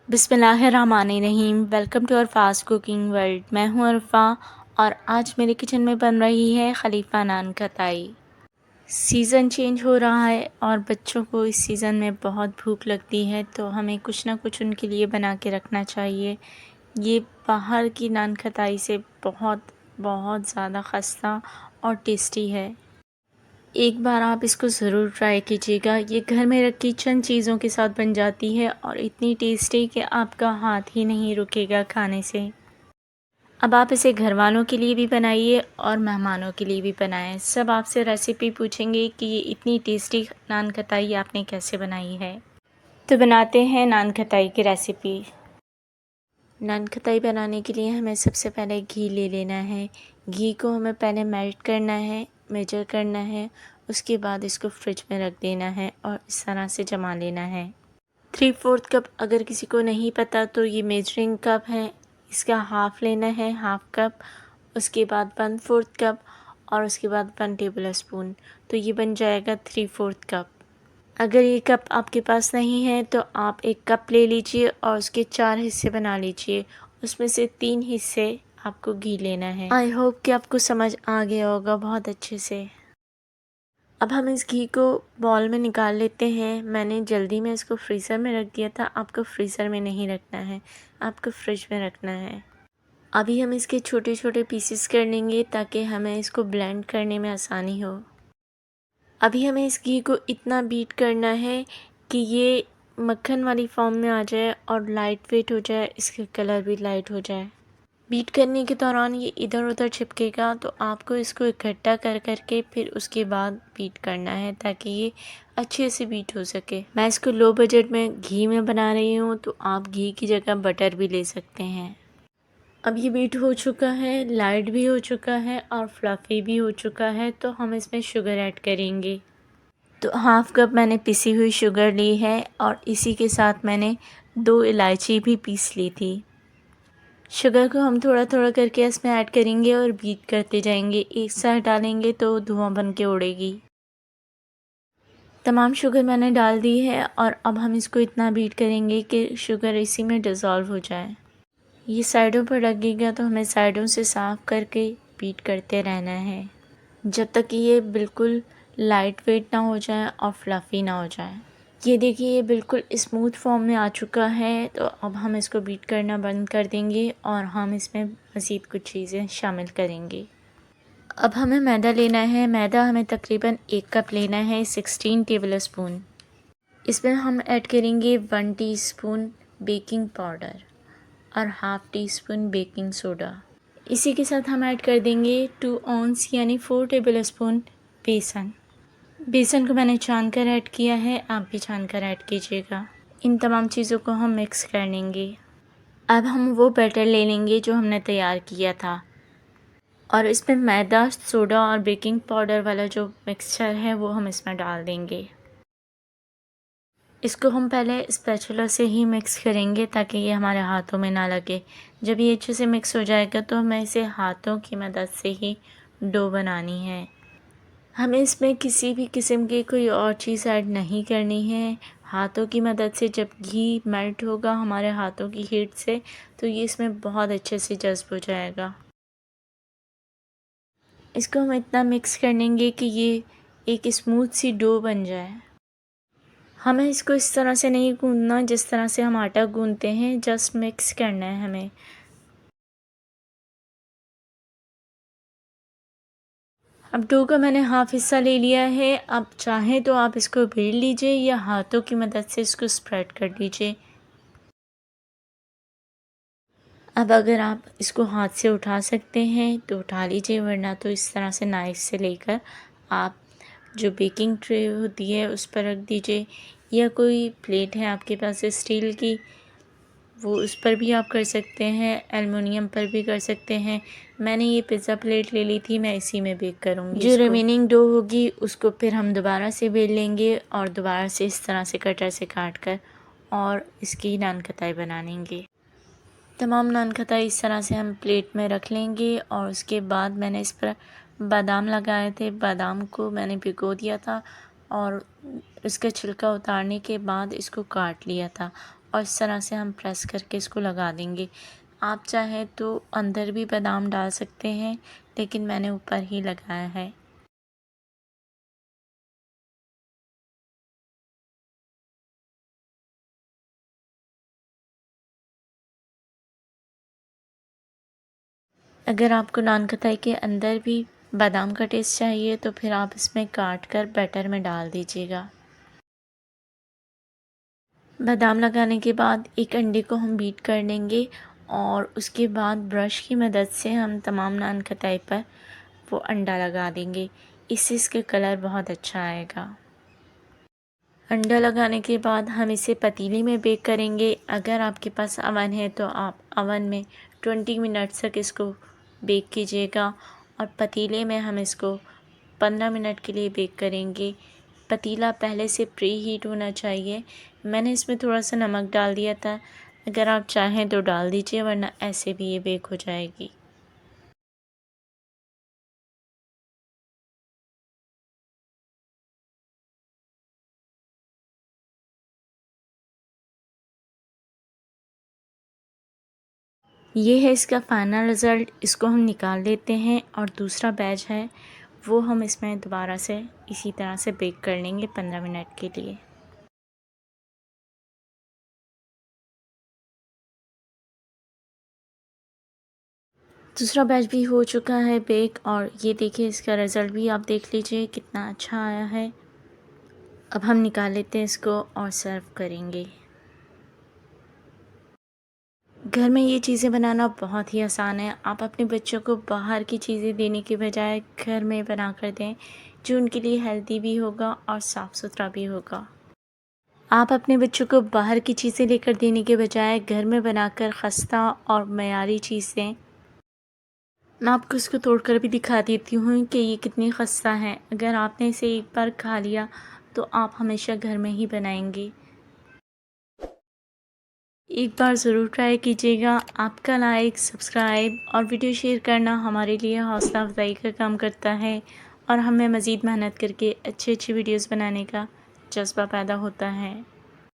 बिस्मिल्लाहिर्रहमानिर्रहीम। Welcome to our fast cooking world. मैं हूं अरफा और आज मेरे किचन में बन रही है खलीफा नान खताई। सीज़न चेंज हो रहा है और बच्चों को इस सीज़न में बहुत भूख लगती है, तो हमें कुछ ना कुछ उनके लिए बना के रखना चाहिए। ये बाहर की नान खताई से बहुत बहुत ज़्यादा खस्ता और टेस्टी है। एक बार आप इसको ज़रूर ट्राई कीजिएगा। ये घर में रखी चंद चीज़ों के साथ बन जाती है और इतनी टेस्टी कि आपका हाथ ही नहीं रुकेगा खाने से। अब आप इसे घर वालों के लिए भी बनाइए और मेहमानों के लिए भी बनाएं। सब आपसे रेसिपी पूछेंगे कि ये इतनी टेस्टी नान खताई आपने कैसे बनाई है। तो बनाते हैं नान खताई की रेसिपी। नान खताई बनाने के लिए हमें सबसे पहले घी ले लेना है। घी को हमें पहले मेल्ट करना है, मेजर करना है, उसके बाद इसको फ्रिज में रख देना है और इस तरह से जमा लेना है। 3/4 कप, अगर किसी को नहीं पता तो ये मेजरिंग कप है, इसका हाफ़ लेना है, हाफ़ कप। उसके बाद 1/4 कप और उसके बाद 1 टेबल स्पून, तो ये बन जाएगा 3/4 कप। अगर ये कप आपके पास नहीं है तो आप एक कप ले लीजिए और उसके 4 हिस्से बना लीजिए। उसमें से 3 हिस्से आपको घी लेना है। आई होप कि आपको समझ आ गया होगा बहुत अच्छे से। अब हम इस घी को बॉल में निकाल लेते हैं। मैंने जल्दी में इसको फ्रीज़र में रख दिया था। आपको फ्रीज़र में नहीं रखना है, आपको फ्रिज में रखना है। अभी हम इसके छोटे छोटे पीसेस कर लेंगे ताकि हमें इसको ब्लेंड करने में आसानी हो। अभी हमें इस घी को इतना बीट करना है कि ये मक्खन वाली फॉर्म में आ जाए और लाइट वेट हो जाए, इसका कलर भी लाइट हो जाए। बीट करने के दौरान ये इधर उधर चिपकेगा, तो आपको इसको इकट्ठा कर के फिर उसके बाद बीट करना है ताकि ये अच्छे से बीट हो सके। मैं इसको लो बजट में घी में बना रही हूँ, तो आप घी की जगह बटर भी ले सकते हैं। अब ये बीट हो चुका है, लाइट भी हो चुका है और फ्लफ़ी भी हो चुका है, तो हम इसमें शुगर ऐड करेंगे। तो हाफ़ कप मैंने पिसी हुई शुगर ली है और इसी के साथ मैंने 2 इलायची भी पीस ली थी। शुगर को हम थोड़ा थोड़ा करके इसमें ऐड करेंगे और बीट करते जाएंगे। एक साथ डालेंगे तो धुआं बन के उड़ेगी। तमाम शुगर मैंने डाल दी है और अब हम इसको इतना बीट करेंगे कि शुगर इसी में डिज़ोल्व हो जाए। ये साइडों पर लगेगा तो हमें साइडों से साफ़ करके बीट करते रहना है जब तक कि ये बिल्कुल लाइट वेट ना हो जाए और फ्लफ़ी ना हो जाए। ये देखिए ये बिल्कुल स्मूथ फॉर्म में आ चुका है, तो अब हम इसको बीट करना बंद कर देंगे और हम इसमें मज़ीद कुछ चीज़ें शामिल करेंगे। अब हमें मैदा लेना है। मैदा हमें तकरीबन 1 कप लेना है, 16 टेबल स्पून। इसमें हम ऐड करेंगे 1 टीस्पून बेकिंग पाउडर और half tea spoon baking soda. इसी के साथ हम ऐड कर देंगे 2 ऑन्स यानी 4 टेबल स्पून बेसन। बेसन को मैंने छान कर ऐड किया है, आप भी छान कर ऐड कीजिएगा। इन तमाम चीज़ों को हम मिक्स कर लेंगे। अब हम वो बैटर ले लेंगे जो हमने तैयार किया था और इसमें मैदा, सोडा और बेकिंग पाउडर वाला जो मिक्सचर है वो हम इसमें डाल देंगे। इसको हम पहले स्पैचुला से ही मिक्स करेंगे ताकि ये हमारे हाथों में ना लगे। जब ये अच्छे से मिक्स हो जाएगा तो हमें इसे हाथों की मदद से ही डो बनानी है। हमें इसमें किसी भी किस्म की कोई और चीज़ ऐड नहीं करनी है। हाथों की मदद से जब घी मेल्ट होगा हमारे हाथों की हीट से, तो ये इसमें बहुत अच्छे से जज़्ब हो जाएगा। इसको हम इतना मिक्स कर लेंगे कि ये एक स्मूथ सी डो बन जाए। हमें इसको इस तरह से नहीं गूँथना जिस तरह से हम आटा गूँथते हैं, जस्ट मिक्स करना है हमें। अब डो का मैंने हाफ़ हिस्सा ले लिया है। अब चाहें तो आप इसको बेल लीजिए या हाथों की मदद से इसको स्प्रेड कर लीजिए। अब अगर आप इसको हाथ से उठा सकते हैं तो उठा लीजिए, वरना तो इस तरह से नाइफ़ से लेकर आप जो बेकिंग ट्रे होती है उस पर रख दीजिए, या कोई प्लेट है आपके पास स्टील की, वो उस पर भी आप कर सकते हैं, एल्युमिनियम पर भी कर सकते हैं। मैंने ये पिज़्ज़ा प्लेट ले ली थी, मैं इसी में बेक करूँगी। जो रिमेनिंग डो होगी उसको फिर हम दोबारा से बेल लेंगे और दोबारा से इस तरह से कटर से काट कर और इसकी नान खताई बना लेंगे। तमाम नान खताई इस तरह से हम प्लेट में रख लेंगे और उसके बाद मैंने इस पर बादाम लगाए थे। बादाम को मैंने भिगो दिया था और इसका छिलका उतारने के बाद इसको काट लिया था और इस तरह से हम प्रेस करके इसको लगा देंगे। आप चाहें तो अंदर भी बादाम डाल सकते हैं, लेकिन मैंने ऊपर ही लगाया है। अगर आपको नान खटाई के अंदर भी बादाम का टेस्ट चाहिए तो फिर आप इसमें काट कर बैटर में डाल दीजिएगा। बादाम लगाने के बाद एक अंडे को हम बीट कर लेंगे और उसके बाद ब्रश की मदद से हम तमाम नान खटाई पर वो अंडा लगा देंगे। इससे इसका कलर बहुत अच्छा आएगा। अंडा लगाने के बाद हम इसे पतीले में बेक करेंगे। अगर आपके पास अवन है तो आप अवन में 20 मिनट तक इसको बेक कीजिएगा और पतीले में हम इसको 15 मिनट के लिए बेक करेंगे। पतीला पहले से प्री हीट होना चाहिए। मैंने इसमें थोड़ा सा नमक डाल दिया था, अगर आप चाहें तो डाल दीजिए, वरना ऐसे भी ये बेक हो जाएगी। ये है इसका फाइनल रिज़ल्ट। इसको हम निकाल लेते हैं और दूसरा बैच है वो हम इसमें दोबारा से इसी तरह से बेक कर लेंगे 15 मिनट के लिए। दूसरा बैच भी हो चुका है बेक और ये देखिए इसका रिज़ल्ट भी आप देख लीजिए कितना अच्छा आया है। अब हम निकाल लेते हैं इसको और सर्व करेंगे। घर में ये चीज़ें बनाना बहुत ही आसान है। आप अपने बच्चों को बाहर की चीज़ें देने के बजाय घर में बना कर दें, जो उनके लिए हेल्दी भी होगा और साफ़ सुथरा भी होगा। आप अपने बच्चों को बाहर की चीज़ें लेकर देने के बजाय घर में बनाकर खस्ता और मयारी चीज़ दें। मैं आपको इसको तोड़कर भी दिखा देती हूँ कि ये कितनी खस्ता है। अगर आपने इसे एक बार खा लिया तो आप हमेशा घर में ही बनाएंगे। एक बार ज़रूर ट्राई कीजिएगा। आपका लाइक, सब्सक्राइब और वीडियो शेयर करना हमारे लिए हौसला अफ़ज़ाई का काम करता है और हमें मज़ीद मेहनत करके अच्छी वीडियोज़ बनाने का जज़्बा पैदा होता है।